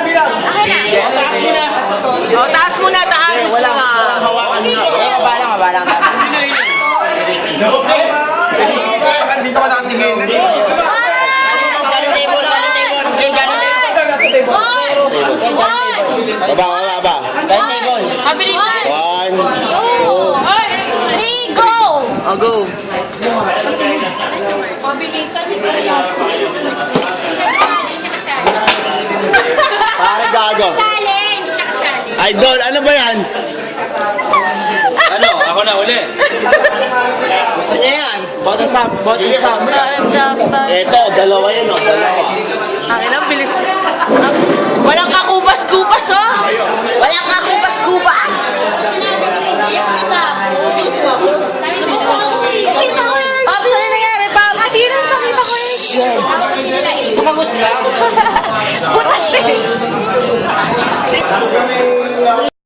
Bilang! Akin na. Taas mo na! O, taas mo na, taas. Walang hawakan nyo. Mabalang. Dito ka nakasigil. Baba. Mabilisan. 1, 2, 3, go! O, go. Pare gago. Kasali, hindi siya kasali. Idol, ano ba yan? Ano? Ako na uli. Gusto niya yan. Bottoms up. Bottoms up. Ito, dalawa yan o. Dalawa. Ang ina, bilis.